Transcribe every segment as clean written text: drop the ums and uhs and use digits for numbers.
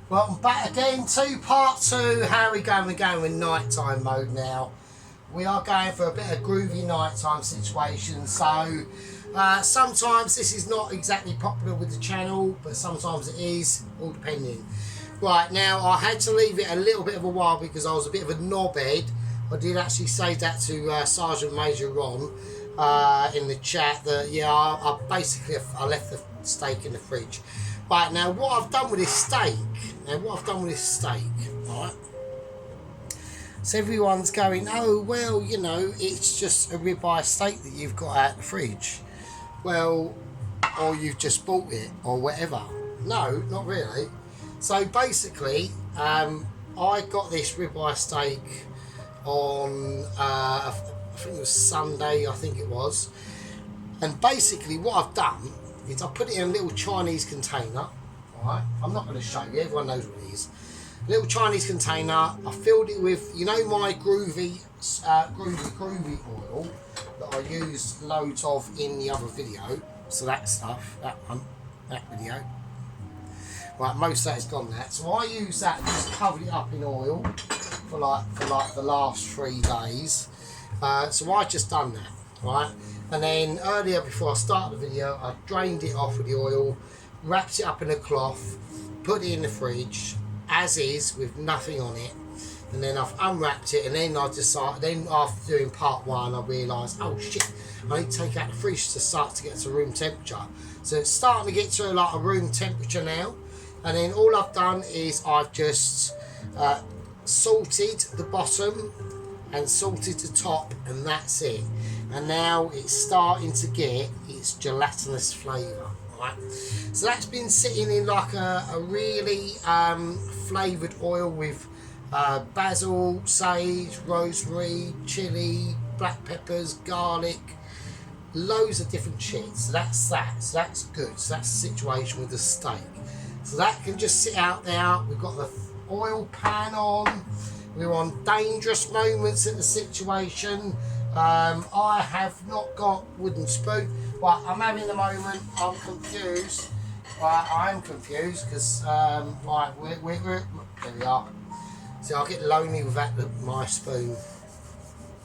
Well, I'm back again to part two. How are we going? We're going with nighttime mode now. We are going for a bit of groovy nighttime situation. So sometimes this is not exactly popular with the channel, but sometimes it is, all depending. Right, now I had to leave it a little bit of a while because I was a bit of a knobhead. I did actually say that to Sergeant Major Ron in the chat that, yeah, I basically left the steak in the fridge. Right, now what I've done with this steak, right, so everyone's going, oh, well, you know, it's just a ribeye steak that you've got out the fridge. Well, or you've just bought it, or whatever. No, not really. So basically, I got this ribeye steak on, I think it was Sunday, I think it was. And basically what I've done is I put it in a little Chinese container. Alright, I'm not going to show you, everyone knows what it is. Little Chinese container. I filled it with, you know, my groovy oil that I used loads of in the other video. So that stuff, that video. Right, most of that is gone now. So I use that and just covered it up in oil for like the last 3 days. So I just done that, right? And then earlier, before I started the video, I drained it off with the oil, wrapped it up in a cloth, put it in the fridge as is with nothing on it, and then I've unwrapped it. And then I decided, then after doing part one, I realised, oh shit, I need to take it out the fridge to start to get to room temperature. So it's starting to get to like a room temperature now. And then all I've done is I've just salted the bottom and salted the top, and that's it. And now it's starting to get its gelatinous flavour, right? So that's been sitting in like a really flavoured oil with basil, sage, rosemary, chilli, black peppers, garlic, loads of different shit. So that's that. So that's good. So that's the situation with the steak. So that can just sit out there. We've got the oil pan on. We're on dangerous moments in the situation. I have not got wooden spoon. Right, I'm having a moment. I'm confused. Right, I am confused because right, we're there we are. See, I'll get lonely without my spoon.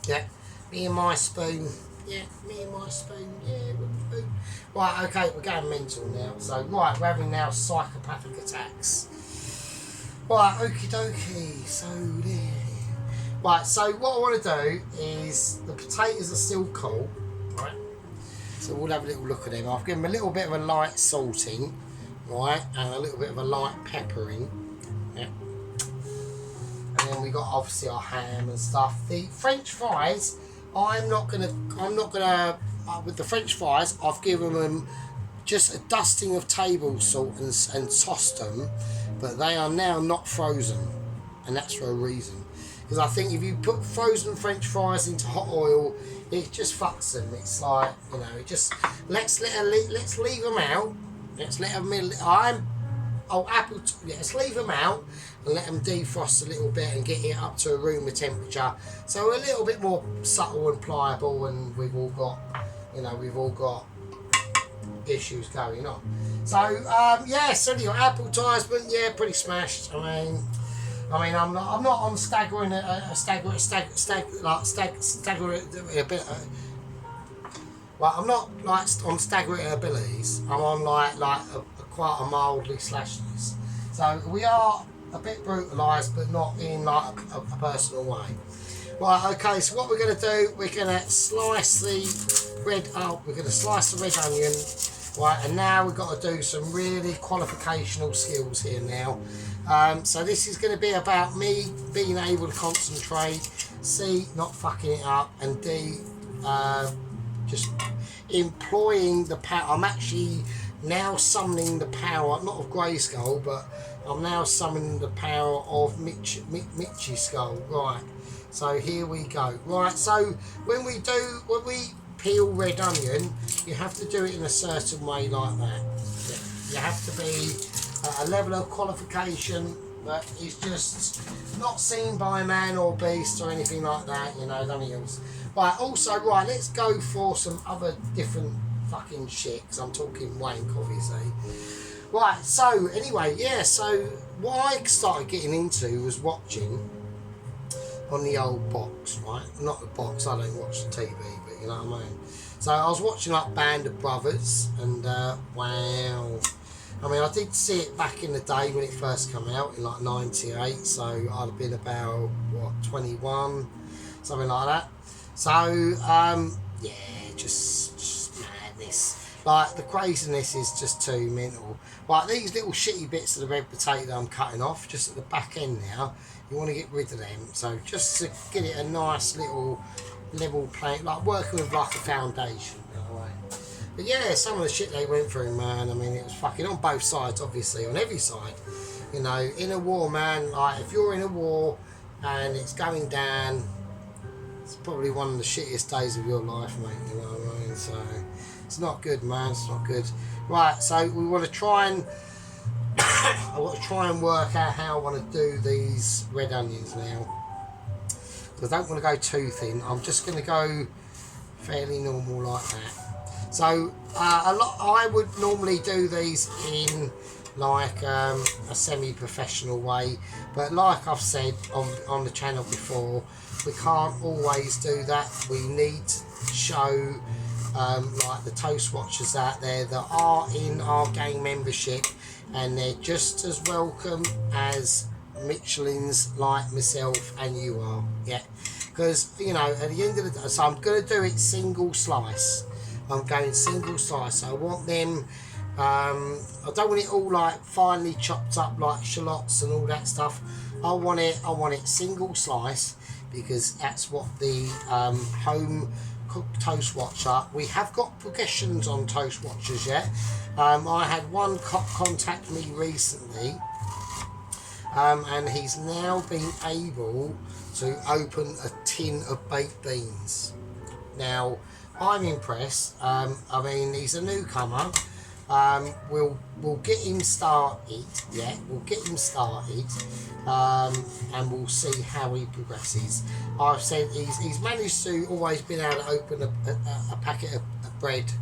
Yeah, me and my spoon. Yeah, me and my spoon. Yeah, wooden spoon. Right, okay, we're going mental now. So, right, we're having now psychopathic attacks. Right, okie dokie. So, there. Right, so what I want to do is, the potatoes are still cool, right? So we'll have a little look at them. I've given them a little bit of a light salting, right, and a little bit of a light peppering. Yeah. And then we got obviously our ham and stuff. The French fries, I'm not gonna with the French fries, I've given them just a dusting of table salt and tossed them, but they are now not frozen, and that's for a reason. Because I think if you put frozen French fries into hot oil, it just fucks them. It's like, you know, it just let's leave them out. Let's let them. Let's leave them out and let them defrost a little bit and get it up to a room temperature. So we're a little bit more subtle and pliable, and we've all got issues going on. So yeah, so you got advertisement, yeah, pretty smashed. I mean, I'm not on staggering a bit. Well, I'm not like on staggering abilities. I'm on like quite a mildly slashness. So we are a bit brutalised, but not in like a personal way. Right, okay. So what we're going to do? We're going to slice the red. We're going to slice the red onion. Right, and now we've got to do some really qualificational skills here now. So this is going to be about me being able to concentrate, C, not fucking it up, and D, just employing the power. I'm actually now summoning the power, not of Grayskull, but I'm now summoning the power of Mitchy Skull. Right, so here we go. Right, so when we peel red onion, you have to do it in a certain way like that. You have to be at a level of qualification that is just not seen by man or beast or anything like that, you know, nothing else. Right, also, right, let's go for some other different fucking shit, because I'm talking wank, obviously. Right, so anyway, yeah, so what I started getting into was watching on the old box, right? Not the box, I don't watch the TV, but you know what I mean? So I was watching like Band of Brothers, and wow. I mean, I did see it back in the day when it first came out in like 98, so I'd have been about, what, 21, something like that. So, yeah, just madness. Like, the craziness is just too mental. Like, these little shitty bits of the red potato I'm cutting off, just at the back end now, you want to get rid of them. So, just to get it a nice little level plane, like working with like a foundation, you know, right? But yeah, some of the shit they went through, man, I mean, it was fucking on both sides, obviously, on every side. You know, in a war, man, like, if you're in a war and it's going down, it's probably one of the shittiest days of your life, mate, you know what I mean? So, it's not good, man, it's not good. Right, so we want to try and I want to try and work out how I want to do these red onions now. I don't want to go too thin. I'm just going to go fairly normal like that. So I would normally do these in like a semi-professional way, but like I've said on the channel before, we can't always do that. We need to show like the toast watchers out there that are in our gang membership, and they're just as welcome as Michelin's like myself and you are, yeah, because you know at the end of the day, so I'm going to do it single slice. I'm going single slice, so I want them I don't want it all like finely chopped up like shallots and all that stuff. I want it single slice, because that's what the home cooked toast watcher, we have got progressions on toast watchers yet. I had one contact me recently, and he's now been able to open a tin of baked beans. Now, I'm impressed. I mean, he's a newcomer. We'll get him started. Yeah, we'll get him started, and we'll see how he progresses. I've said he's managed to always been able to open a packet of bread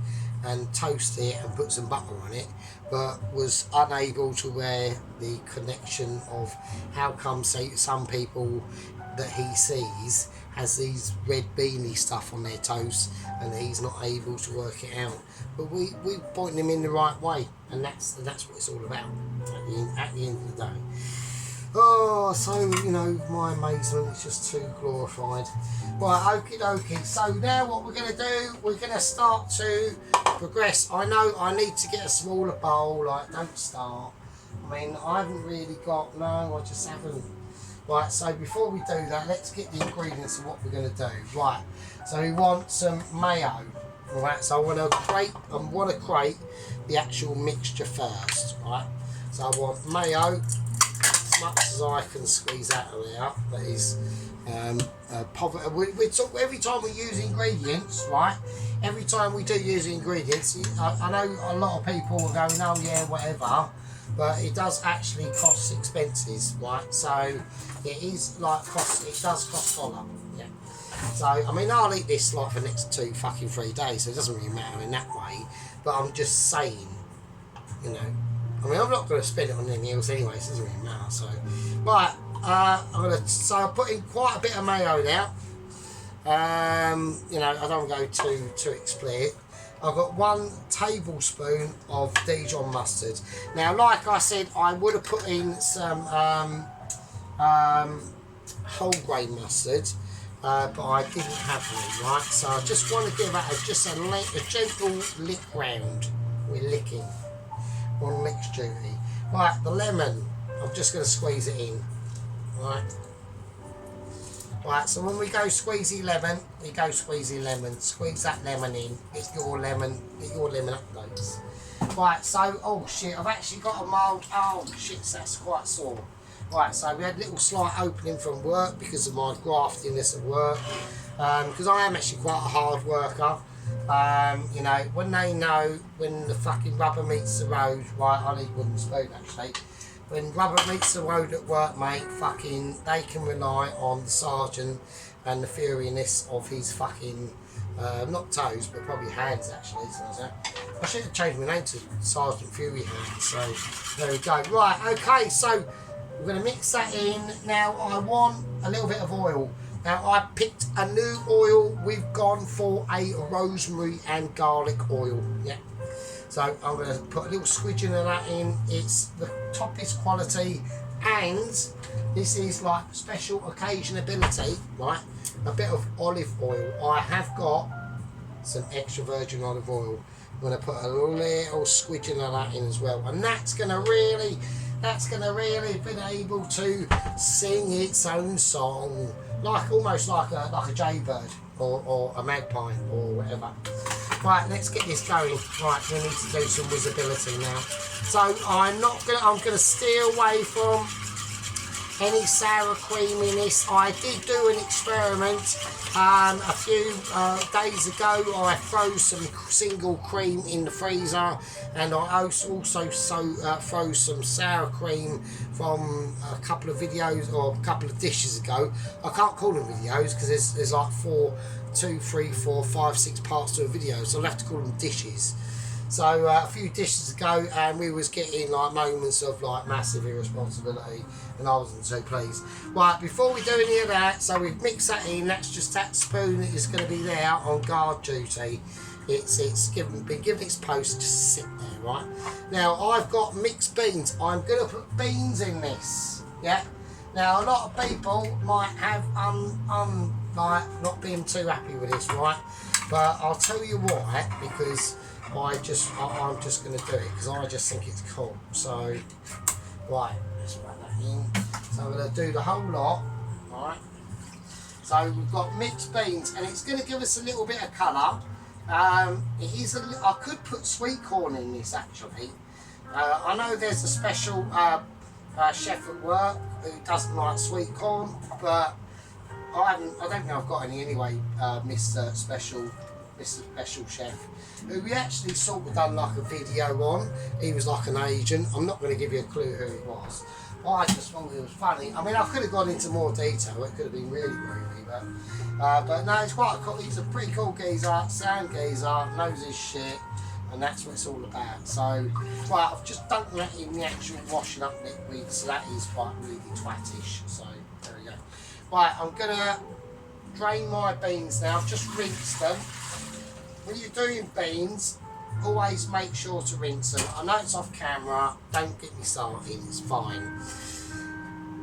and toast it and put some butter on it, but was unable to wear the connection of how come some people that he sees has these red beanie stuff on their toast and he's not able to work it out. But we point him in the right way, and that's what it's all about at the end of the day. Oh, so, you know, my amazement is just too glorified. Right, okie dokie. So now what we're going to do, we're going to start to progress. I know I need to get a smaller bowl, like, don't start. I mean, I haven't really got, no, I just haven't. Right, so before we do that, let's get the ingredients of what we're going to do. Right, so we want some mayo. Right, so I want to crate the actual mixture first, right? So I want mayo, as much as I can squeeze out of there. That is, every time we use ingredients, right? Every time we do use ingredients, I know a lot of people are going, oh yeah, whatever, but it does actually cost expenses, right? So it is like it does cost a lot, yeah. So I mean, I'll eat this like for the next 3 days, so it doesn't really matter in that way. But I'm just saying, you know. I mean, I'm not going to spend it on any meals anyway, so it doesn't really matter. So, right, I'm putting quite a bit of mayo now. You know, I don't go too explicit. I've got 1 tablespoon of Dijon mustard. Now, like I said, I would have put in some whole grain mustard, but I didn't have any, right? So I just want to give that a gentle lick round. We're licking on mix duty. Right, the lemon, I'm just going to squeeze it in, right? Right, so when we go squeezy lemon, we go squeezy lemon. Squeeze that lemon in. Get your lemon updates. Right, so, oh shit, I've actually got a mild, oh shit, that's quite sore. Right, so we had a little slight opening from work because of my graftiness at work. Because I am actually quite a hard worker. You know, when the fucking rubber meets the road, right, I need wooden spoon actually. When rubber meets the road at work, mate, fucking, they can rely on the sergeant and the furiousness of his fucking not toes, but probably hands actually. So I should have changed my name to Sergeant Fury Hands. So there we go. Right, okay, so we're going to mix that in. Now I want a little bit of oil. Now I picked a new oil. We've gone for a rosemary and garlic oil. Yeah. So I'm going to put a little squidging of that in. It's the toppest quality, and this is like special occasion ability, right? A bit of olive oil. I have got some extra virgin olive oil. I'm going to put a little squidging of that in as well, and that's going to really be able to sing its own song, like almost like a jaybird or a magpie or whatever. Right, let's get this going. Right, we need to do some visibility now. So I'm gonna steer away from any sour cream in this. I did do an experiment a few days ago. I froze some single cream in the freezer, and I also froze some sour cream from a couple of videos or a couple of dishes ago. I can't call them videos because there's like 2, 3, 4, 5, 6 parts to a video, so I'll have to call them dishes. So a few dishes ago, and we was getting like moments of like massive irresponsibility, and I wasn't so pleased. Right, before we do any of that, so we've mixed that in. That's just that spoon that is going to be there on guard duty. It's been given its post, just sit there, right? Now I've got mixed beans. I'm going to put beans in this. Yeah. Now a lot of people might have like not being too happy with this, right? But I'll tell you why, because I'm just going to do it because I just think it's cool. So right, let's write that in. So I'm going to do the whole lot. Right. So we've got mixed beans, and it's going to give us a little bit of colour. It is I could put sweet corn in this actually. I know there's a special chef at work who doesn't like sweet corn, but I don't think I've got any anyway. Mr. Special Chef, who we actually sort of done like a video on. He was like an agent. I'm not going to give you a clue who it was. I just thought it was funny. I mean, I could have gone into more detail. It could have been really groovy, but no, it's quite cool. He's a pretty cool geezer, sound geezer, knows his shit, and that's what it's all about. So, right, I've just dunked that in the actual washing up liquid, so that is quite really twattish. So there we go. Right, I'm gonna drain my beans now. I've just rinsed them. When you're doing beans, always make sure to rinse them. I know it's off camera, don't get me started, it's fine.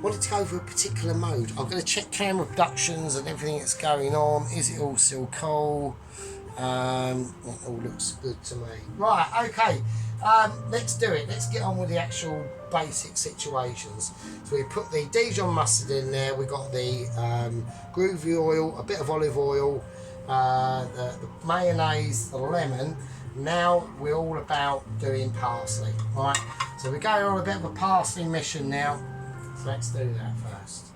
Wanted to go for a particular mode. I'm going to check camera productions and everything that's going on. Is it all still cool? It all looks good to me. Right, okay, let's do it. Let's get on with the actual basic situations. So we put the Dijon mustard in there, we got the groovy oil, a bit of olive oil, the mayonnaise, the lemon. Now we're all about doing parsley, right? So we're going on a bit of a parsley mission now. So let's do that first.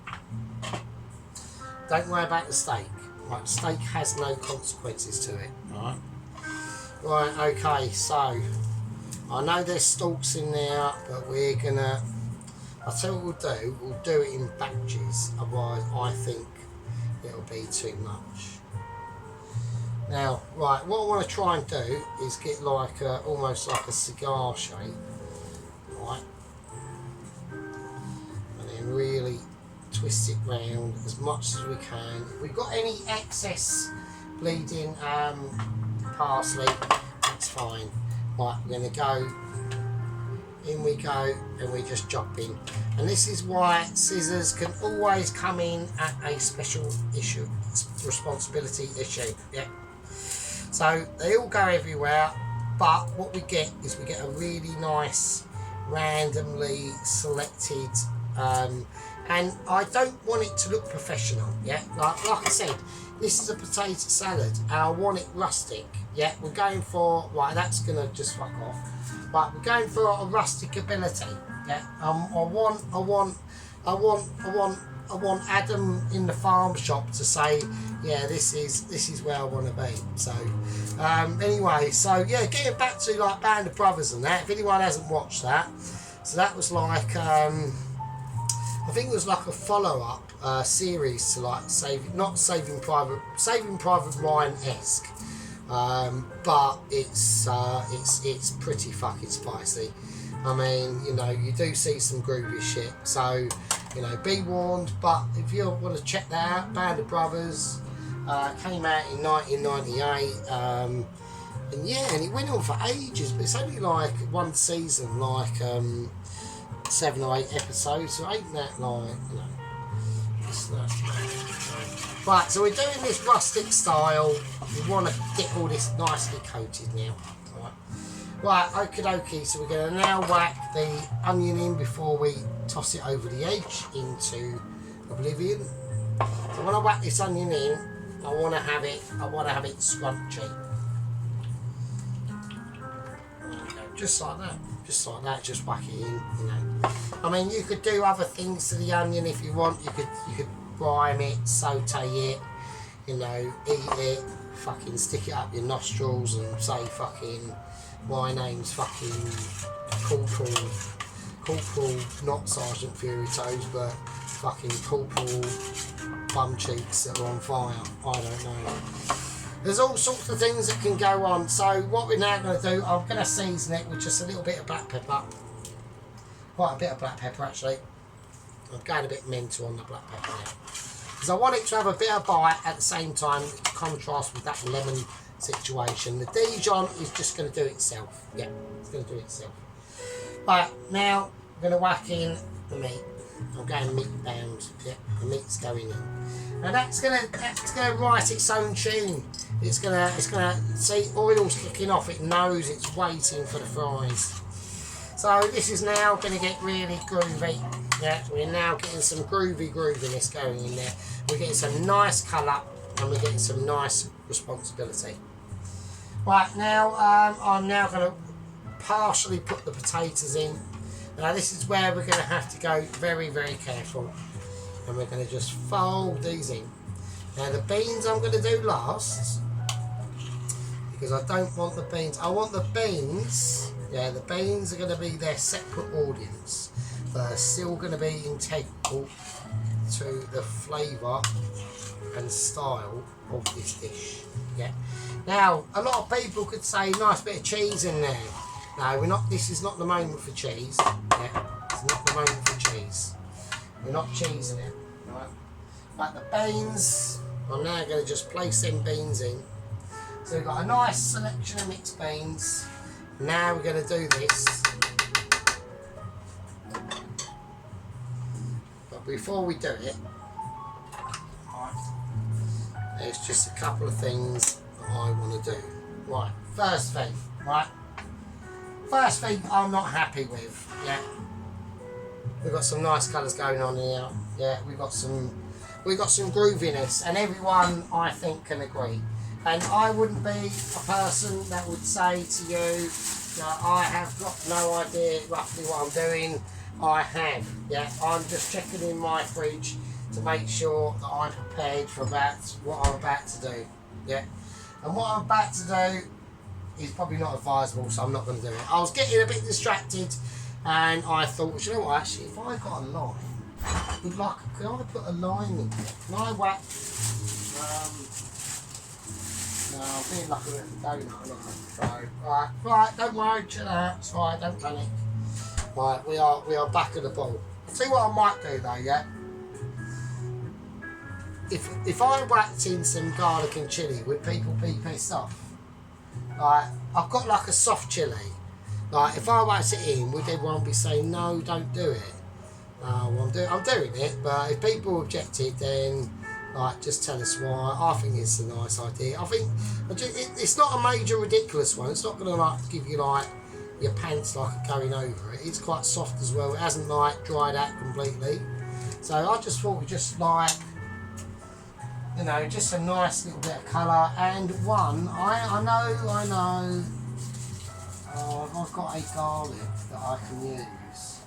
Don't worry about the steak. Right, the steak has no consequences to it, right? Right, okay, so I know there's stalks in there, but we're gonna, I'll tell you what we'll do it in batches, otherwise I think it'll be too much. Now, right, what I want to try and do is get like almost like a cigar shape, right? And then really twist it round as much as we can. If we've got any excess bleeding parsley, that's fine. Right, we're going to go, in we go, and we just chop in. And this is why scissors can always come in at a special issue, responsibility issue, yeah. So they all go everywhere, but what we get is we get a really nice, randomly selected, and I don't want it to look professional, yeah? Like I said, this is a potato salad, and I want it rustic, yeah? We're going for, right, that's gonna just fuck off. Right, we're going for a rustic ability, yeah? I want Adam in the farm shop to say, yeah, this is where I want to be. So anyway, so yeah, getting back to like Band of Brothers and that, if anyone hasn't watched that, so that was like I think it was like a follow-up series to like Saving Private Ryan-esque, but it's pretty fucking spicy. I mean, you know, you do see some groovy shit, so you know, be warned. But if you want to check that out, Band of Brothers came out in 1998, and yeah, and it went on for ages, but it's only like one season, like 7 or 8 episodes, so ain't that like, you know, it's not. Right, so we're doing this rustic style. We want to get all this nicely coated now. Right, okie dokie, so we're going to now whack the onion in before we toss it over the edge into oblivion. So when I whack this onion in, I want to have it scrunchy. Just like that, just whack it in, you know. I mean, you could do other things to the onion if you want. You could brine it, saute it, you know, eat it, fucking stick it up your nostrils and say fucking, my name's fucking Corporal, not Sergeant Fury Toes, but fucking Corporal Bum Cheeks that are on fire. I don't know. There's all sorts of things that can go on. So what we're now going to do, I'm going to season it with just a little bit of black pepper. Quite a bit of black pepper actually. I'm going a bit mental on the black pepper now. Because I want it to have a bit of bite at the same time, to contrast with that lemon situation. The Dijon is just going to do itself. Yeah, it's going to do itself. Right, now I'm going to whack in the meat. I'm going meat bound. Yeah, the meat's going in. And that's gonna write its own tune. It's gonna see oil's kicking off. It knows it's waiting for the fries. So this is now gonna get really groovy. Yeah, we're now getting some grooviness going in there. We're getting some nice colour and we're getting some nice responsibility. Right, now I'm now gonna partially put the potatoes in. Now this is where we're gonna have to go very, very careful. And we're going to just fold these in. Now the beans I'm going to do last, because I don't want the beans. I want the beans, yeah, the beans are going to be their separate audience, but are still going to be integral to the flavour and style of this dish. Yeah. Now a lot of people could say nice bit of cheese in there. No, we're not. This is not the moment for cheese. Yeah, it's not the moment for cheese. We're not cheesing it, right? But the beans, I'm now going to just place them beans in. So we've got a nice selection of mixed beans. Now we're going to do this. But before we do it, there's just a couple of things that I want to do. Right, first thing, right? First thing I'm not happy with, yeah? We've got some nice colours going on here. Yeah, we've got some grooviness, and everyone I think can agree. And I wouldn't be a person that would say to you that I have got no idea roughly what I'm doing. I have. Yeah, I'm just checking in my fridge to make sure that I'm prepared for what I'm about to do. Yeah, and what I'm about to do is probably not advisable, so I'm not going to do it. I was getting a bit distracted. And I thought, well, you know what, actually, if I got a line, could I put a line in there? Can I whack, no, I'm being like a little donut, so, right, don't worry, chill out, it's fine, don't panic. Right, we are back at the ball. I'll tell you what I might do though, yeah? If I whacked in some garlic and chilli, would people be pissed off? Right, I've got like a soft chilli. Like, if I whacked it in, would everyone be saying, no, don't do it? Well, I'm doing it, but if people objected, then, like, just tell us why. I think it's a nice idea. I think it's not a major ridiculous one. It's not going to, like, give you, like, your pants, like, going over it. It's quite soft as well. It hasn't, like, dried out completely. So I just thought we'd just, like, you know, just a nice little bit of colour. And one, I know, I've got a garlic that I can use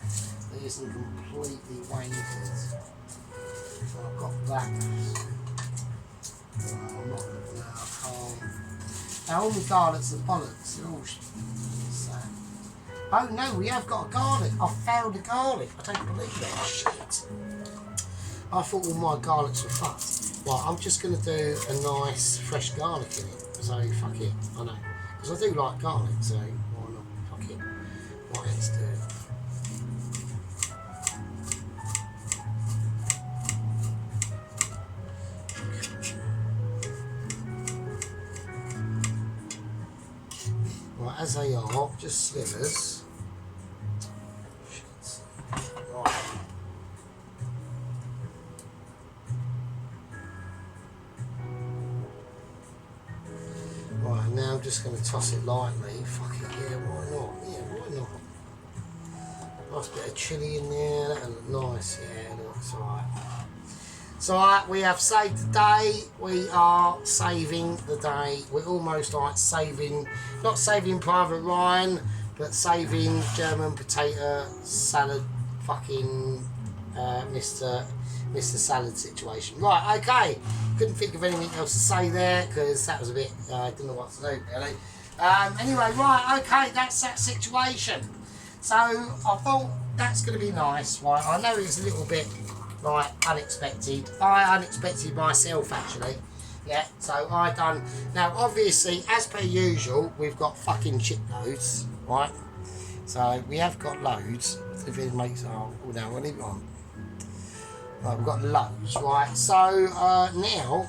that isn't completely wankered. So I've got that. I'm not going to, I can't. Now all my garlics are bollocks, they're all sad. Oh no, we have got a garlic. I've found a garlic. I don't believe that. Shit. I thought all my garlics were fucked. Right, I'm just going to do a nice fresh garlic in it. So fuck it, I know. Because I do like garlic, so why not? Fuck it. Right, let's do it. Right, as they are, just slivers. Right. Right, now I'm just going to toss it lightly. Fuck it, yeah, why not? Yeah, why not? Nice bit of chilli in there, that'll look nice, yeah, it looks alright. So we have saved the day, we are saving the day, we're almost like saving, not saving Private Ryan, but saving German potato salad fucking Mr. Salad situation. Right, okay, couldn't think of anything else to say there, because that was a bit, I didn't know what to do really. Anyway, right, okay, that's that situation. So I thought that's going to be nice, right, I know it's a little bit like unexpected. I unexpected myself actually. Yeah, so I done. Now obviously, as per usual, we've got fucking chip loads, right? So we have got loads. If it makes now what do you want? Right, we've got loads, right? So now,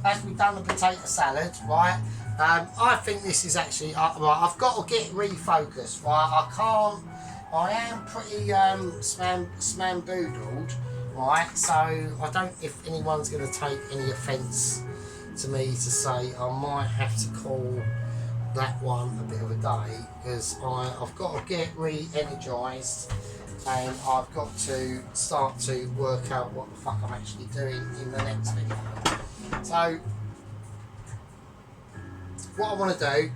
as we've done the potato salad, right? I think this is actually right. I've got to get refocused, right? I can't. I am pretty smamboodled, right? So I don't, if anyone's going to take any offence to me to say, I might have to call that one a bit of a day, because I've got to get re-energised and I've got to start to work out what the fuck I'm actually doing in the next video. So what I want to do,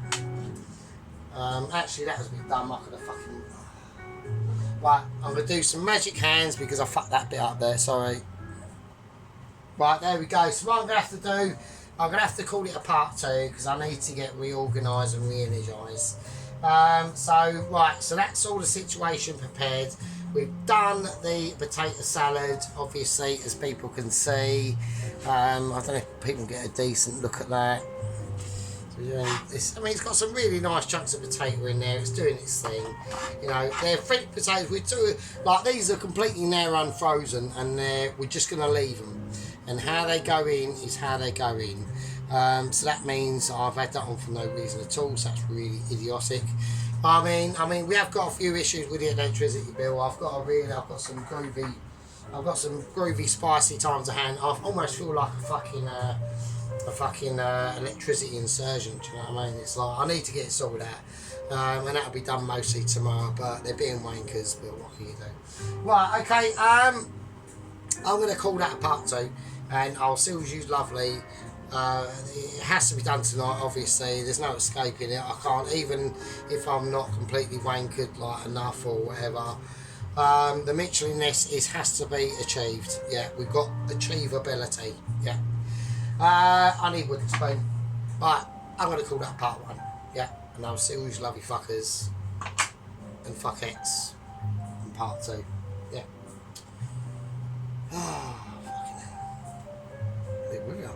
actually that was a bit dumb, I could have fucking. Right, I'm going to do some magic hands because I fucked that bit up there, sorry. Right, there we go. So what I'm going to have to do, I'm going to have to call it a part 2 because I need to get reorganised and re-energised. Right, so that's all the situation prepared. We've done the potato salad, obviously, as people can see. I don't know if people can get a decent look at that. I mean, it's got some really nice chunks of potato in there. It's doing its thing. You know, they're French potatoes. Like these are completely now unfrozen, and we're just going to leave them. And how they go in is how they go in. So that means I've had that on for no reason at all. So that's really idiotic. I mean, we have got a few issues with the electricity bill. I've got some groovy, spicy time to hand. I almost feel like a fucking electricity insurgent, do you know what I mean? It's like, I need to get it sorted out, and that'll be done mostly tomorrow, but they're being wankers, but what can you do? Right, okay, I'm going to call that a part 2, and I'll still use lovely. It has to be done tonight, obviously, there's no escaping it. I can't, even if I'm not completely wankered like enough or whatever. The Michelin-ness has to be achieved, yeah, we've got achievability, yeah. I need wooden spoon. Right, I'm going to call that part 1. Yeah, and I'll see all you lovely fuckers and fuckettes in part 2. Yeah. Oh, fucking hell. There we go.